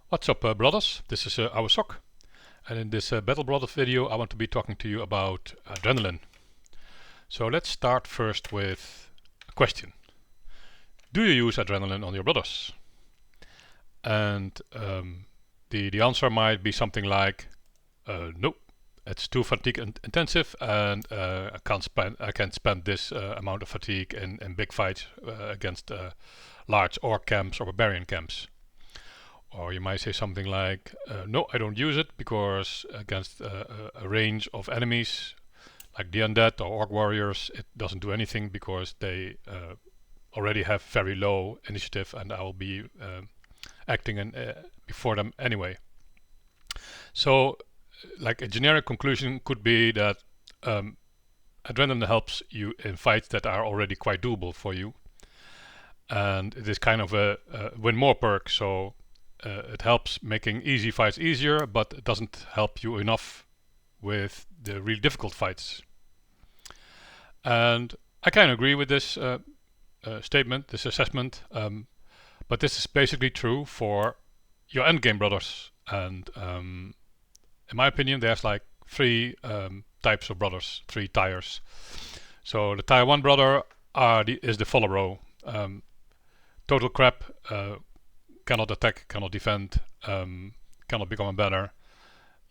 What's up, brothers? This is OuweSok, and in this Battle Brothers video I want to be talking to you about adrenaline. So let's start first with a question. Do you use adrenaline on your brothers? And the answer might be something like, no, it's too fatigue intensive, and I can't spend this amount of fatigue in big fights against large orc camps or barbarian camps. Or you might say something like, no, I don't use it because against a range of enemies like the undead or orc warriors, it doesn't do anything because they already have very low initiative and I will be acting before them anyway. So like a generic conclusion could be that adrenaline helps you in fights that are already quite doable for you. And it is kind of a win more perk, so it helps making easy fights easier, but it doesn't help you enough with the really difficult fights. And I kind of agree with this statement, this assessment, but this is basically true for your endgame brothers. And in my opinion, there's like three types of brothers, three tiers. So the tier 1 brother is the follow row. Total crap, cannot attack, cannot defend, cannot become a banner,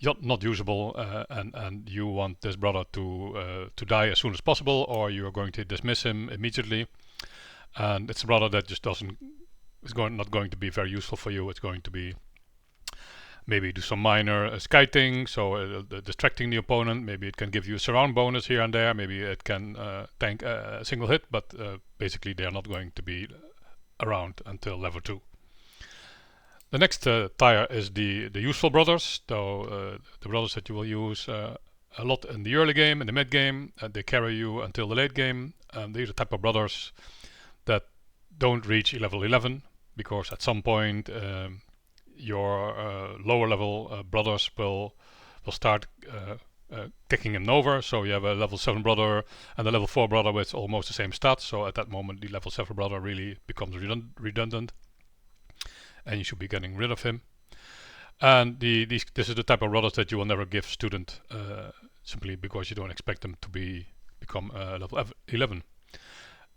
not usable, and you want this brother to die as soon as possible, or you are going to dismiss him immediately. And it's a brother that just not going to be very useful for you. It's going to be maybe do some minor skiting, so distracting the opponent. Maybe it can give you a surround bonus here and there. Maybe it can tank a single hit, but basically they are not going to be around until level 2. The next tier is the useful brothers, so the brothers that you will use a lot in the early game, in the mid game. They carry you until the late game. These are the type of brothers that don't reach level 11, because at some point your lower level brothers will start kicking him over. So you have a level 7 brother and a level 4 brother with almost the same stats. So at that moment the level 7 brother really becomes redundant, and you should be getting rid of him. And this is the type of brothers that you will never give student, simply because you don't expect them to become level 11.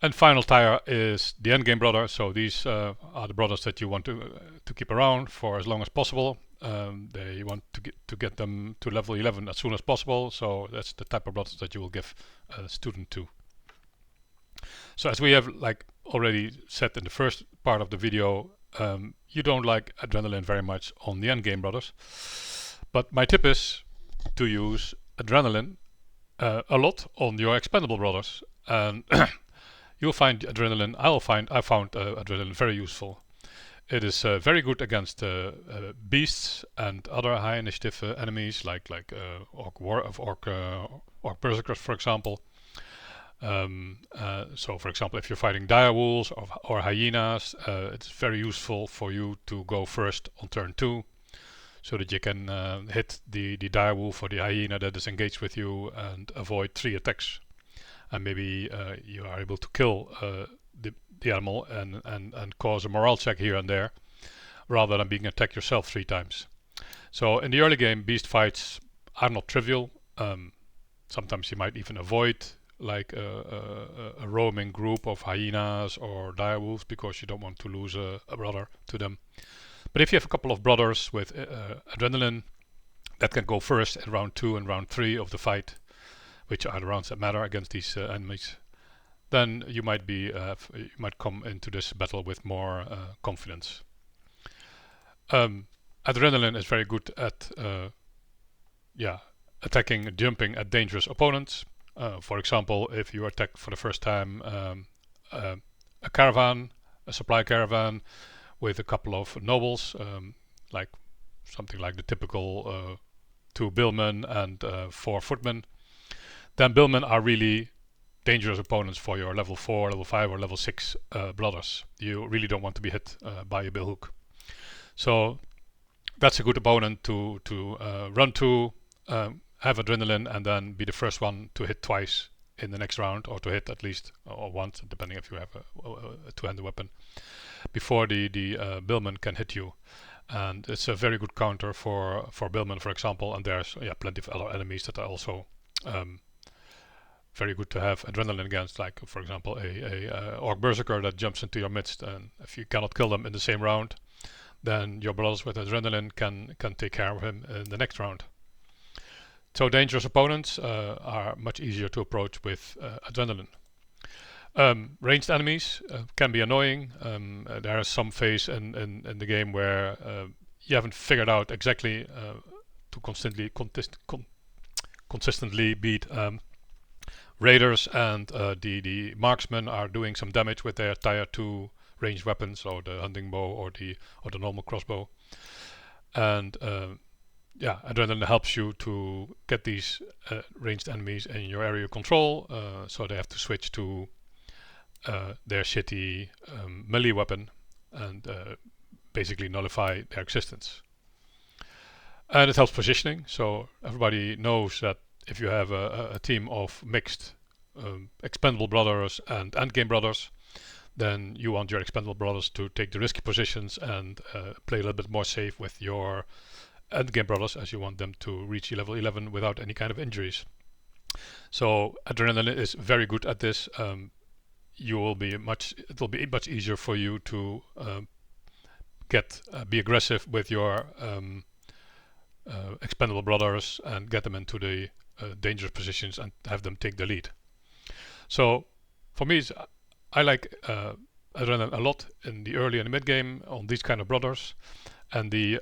And final tier is the endgame brother. So these are the brothers that you want to keep around for as long as possible. They want to get them to level 11 as soon as possible. So that's the type of brothers that you will give a student to. So as we have like already said in the first part of the video, you don't like adrenaline very much on the endgame brothers. But my tip is to use adrenaline a lot on your expendable brothers. And you'll find adrenaline. I found adrenaline very useful. It is very good against beasts and other high initiative enemies like orc berserkers, for example. So, for example, if you're fighting dire wolves or hyenas, it's very useful for you to go first on turn 2, so that you can hit the dire wolf or the hyena that is engaged with you and avoid 3 attacks. And maybe you are able to kill the animal and cause a morale check here and there, rather than being attacked yourself 3 times. So in the early game, beast fights are not trivial. Sometimes you might even avoid like a roaming group of hyenas or direwolves because you don't want to lose a brother to them. But if you have a couple of brothers with adrenaline that can go first in round 2 and round 3 of the fight, which are the rounds that matter against these enemies, then you might come into this battle with more confidence. Adrenaline is very good at attacking, jumping at dangerous opponents. For example, if you attack for the first time a caravan, a supply caravan with a couple of nobles, like something like the typical 2 billmen and 4 footmen, then billmen are really dangerous opponents for your level 4, level 5 or level 6 brothers. You really don't want to be hit by a billhook. So that's a good opponent to run to, have adrenaline, and then be the first one to hit twice in the next round, or to hit at least or once, depending if you have a two-handed weapon, before the billman can hit you. and it's a very good counter for Billman, for example. And there's plenty of other enemies that are also very good to have adrenaline against, like for example a orc berserker that jumps into your midst, and if you cannot kill them in the same round, then your brothers with adrenaline can take care of him in the next round. So dangerous opponents are much easier to approach with adrenaline. Ranged enemies can be annoying. There is some phase in the game where you haven't figured out exactly to consistently beat raiders, and the marksmen are doing some damage with their tier 2 ranged weapons, or the hunting bow or the normal crossbow. And adrenaline helps you to get these ranged enemies in your area of control, so they have to switch to their shitty melee weapon and basically nullify their existence. And it helps positioning, so everybody knows that if you have a team of mixed expendable brothers and endgame brothers, then you want your expendable brothers to take the risky positions and play a little bit more safe with your endgame brothers, as you want them to reach level 11 without any kind of injuries. So adrenaline is very good at this. It will be much easier for you to be aggressive with your expendable brothers and get them into the dangerous positions and have them take the lead. So for me, I like adrenaline a lot in the early and the mid game on these kind of brothers, and the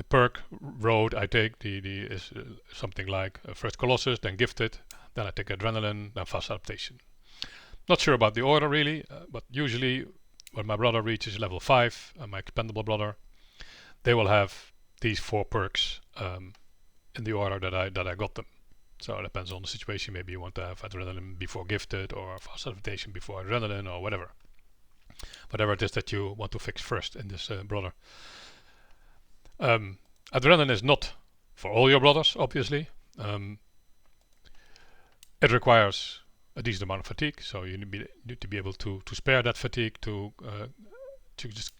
perk road I take is something like first Colossus, then Gifted, then I take adrenaline, then fast adaptation. Not sure about the order really, but usually when my brother reaches level 5, my expendable brother, they will have these 4 perks in the order that I got them. So it depends on the situation. Maybe you want to have adrenaline before Gifted, or fast adaptation before adrenaline, or whatever. Whatever it is that you want to fix first in this brother. Adrenaline is not for all your brothers, obviously. It requires a decent amount of fatigue, so you need to be able to spare that fatigue to just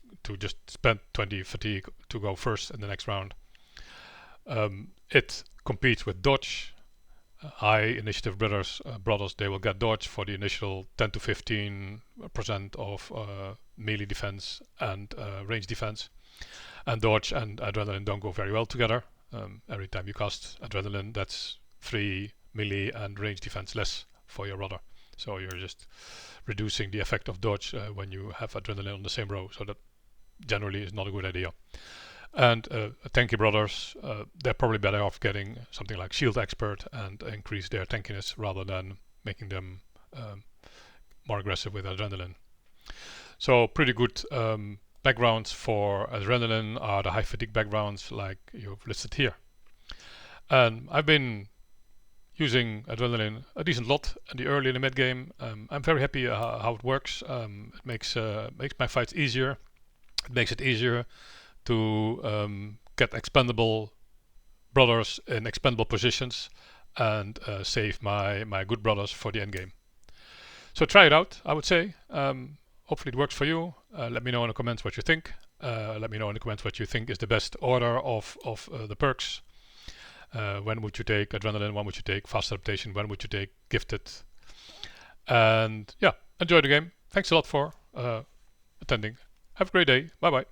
spend 20 fatigue to go first in the next round. It competes with dodge. High initiative brothers, they will get dodge for the initial 10 to 15% of melee defense and range defense. And dodge and adrenaline don't go very well together. Every time you cast adrenaline, that's 3 melee and range defense less for your brother. So you're just reducing the effect of dodge when you have adrenaline on the same row. So that generally is not a good idea. And tanky brothers, they're probably better off getting something like Shield Expert and increase their tankiness rather than making them more aggressive with adrenaline. So pretty good backgrounds for adrenaline are the high fatigue backgrounds like you've listed here. And I've been using adrenaline a decent lot in the early and the mid game. I'm very happy how it works. It makes my fights easier. It makes it easier to get expendable brothers in expendable positions and save my good brothers for the end game. So try it out, I would say. Hopefully it works for you. Let me know in the comments what you think. Let me know in the comments what you think is the best order of the perks. When would you take adrenaline? When would you take fast adaptation? When would you take gifted? And yeah, enjoy the game. Thanks a lot for attending. Have a great day. Bye bye.